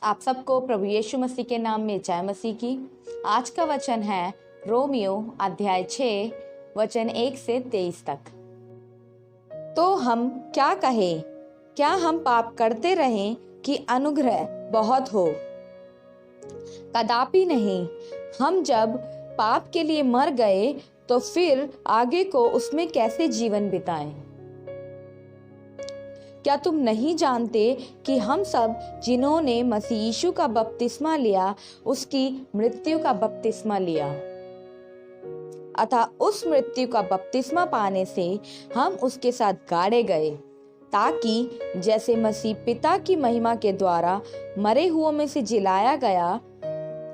आप सबको प्रभु यीशु मसीह के नाम में जय मसीह की। आज का वचन है रोमियो अध्याय 6 वचन 1 से 23 तक। तो हम क्या कहें? क्या हम पाप करते रहें कि अनुग्रह बहुत हो? कदापि नहीं। हम जब पाप के लिए मर गए तो फिर आगे को उसमें कैसे जीवन बिताएं? क्या तुम नहीं जानते कि हम सब जिन्होंने मसीह यीशु का बपतिस्मा लिया उसकी मृत्यु का बपतिस्मा लिया, अतः उस मृत्यु का बपतिस्मा पाने से हम उसके साथ गाड़े गए, ताकि जैसे मसीह पिता की महिमा के द्वारा मरे हुओं में से जिलाया गया,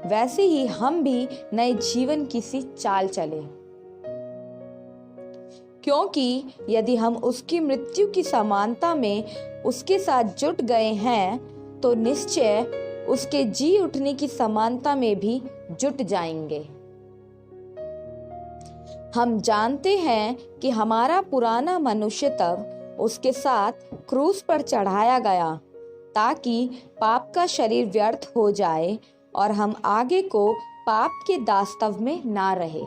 वैसे ही हम भी नए जीवन की सी चाल चले। क्योंकि यदि हम उसकी मृत्यु की समानता में उसके साथ जुट गए हैं तो निश्चय उसके जी उठने की समानता में भी जुट जाएंगे। हम जानते हैं कि हमारा पुराना मनुष्य तब उसके साथ क्रूस पर चढ़ाया गया, ताकि पाप का शरीर व्यर्थ हो जाए और हम आगे को पाप के दास्तव में ना रहे।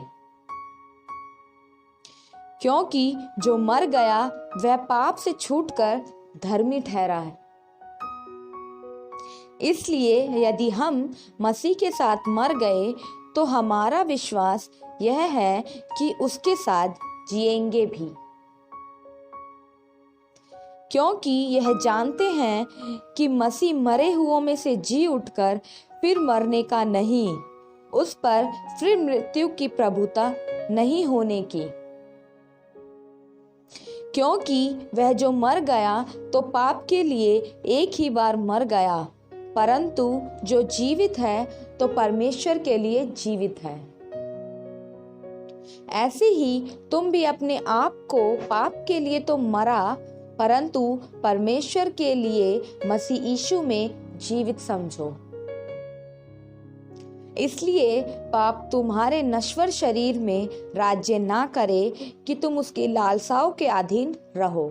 क्योंकि जो मर गया वह पाप से छूटकर धर्मी ठहरा है। इसलिए यदि हम मसीह के साथ मर गए तो हमारा विश्वास यह है कि उसके साथ जिएंगे भी, क्योंकि यह जानते हैं कि मसीह मरे हुओं में से जी उठकर फिर मरने का नहीं, उस पर फिर मृत्यु की प्रभुता नहीं होने की। क्योंकि वह जो मर गया तो पाप के लिए एक ही बार मर गया, परंतु जो जीवित है तो परमेश्वर के लिए जीवित है। ऐसे ही तुम भी अपने आप को पाप के लिए तो मरा, परंतु परमेश्वर के लिए मसीह यीशु में जीवित समझो। इसलिए पाप तुम्हारे नश्वर शरीर में राज्य ना करे कि तुम उसकी लालसाओं के अधीन रहो,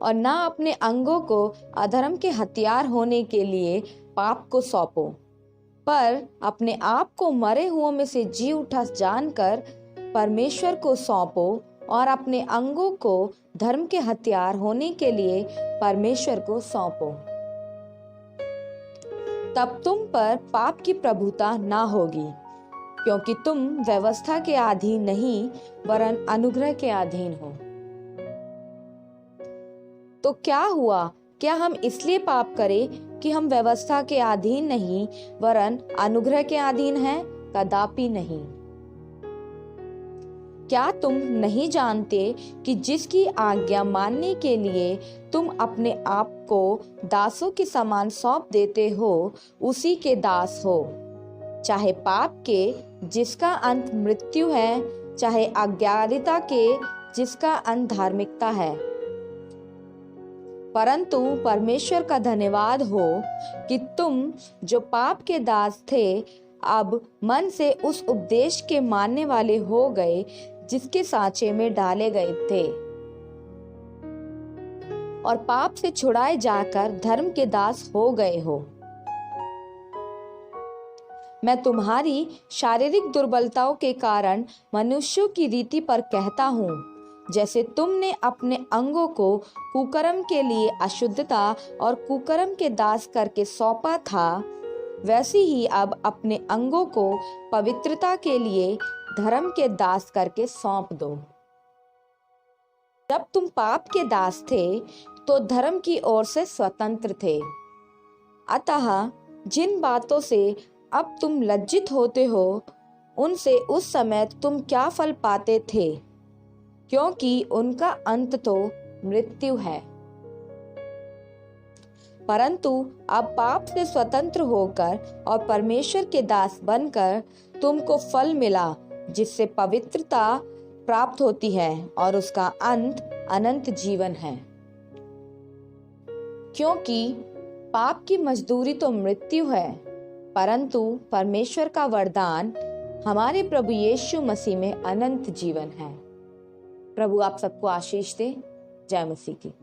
और ना अपने अंगों को अधर्म के हथियार होने के लिए पाप को सौंपो, पर अपने आप को मरे हुओं में से जी उठा जानकर परमेश्वर को सौंपो, और अपने अंगों को धर्म के हथियार होने के लिए परमेश्वर को सौंपो। तब तुम पर पाप की प्रभुता ना होगी, क्योंकि तुम व्यवस्था के अधीन नहीं वरन अनुग्रह के अधीन हो। तो क्या हुआ? क्या हम इसलिए पाप करें कि हम व्यवस्था के अधीन नहीं वरन अनुग्रह के अधीन हैं? कदापि नहीं। क्या तुम नहीं जानते कि जिसकी आज्ञा मानने के लिए तुम अपने आप को दासों के समान सौंप देते हो, उसी के दास हो, चाहे पाप के जिसका अंत मृत्यु है, चाहे अज्ञानिता के जिसका अंत धार्मिकता है। परंतु परमेश्वर का धन्यवाद हो कि तुम जो पाप के दास थे, अब मन से उस उपदेश के मानने वाले हो गए जिसके सांचे में डाले गए थे, और पाप से छुड़ाए जाकर धर्म के दास हो गए हो। मैं तुम्हारी शारीरिक दुर्बलताओं के कारण मनुष्यों की रीति पर कहता हूँ, जैसे तुमने अपने अंगों को कुकर्म के लिए अशुद्धता और कुकर्म के दास करके सौंपा था, वैसे ही अब अपने अंगों को पवित्रता के लिए धर्म के दास करके सौंप दो। जब तुम पाप के दास थे तो धर्म की ओर से स्वतंत्र थे। अतः जिन बातों से अब तुम लज्जित होते हो, उनसे उस समय तुम क्या फल पाते थे, क्योंकि उनका अंत तो मृत्यु है। परंतु अब पाप से स्वतंत्र होकर और परमेश्वर के दास बनकर तुमको फल मिला, जिससे पवित्रता प्राप्त होती है और उसका अंत अनंत जीवन है। क्योंकि पाप की मजदूरी तो मृत्यु है, परंतु परमेश्वर का वरदान हमारे प्रभु यीशु मसीह में अनंत जीवन है। प्रभु आप सबको आशीष दे। जय मसीह की।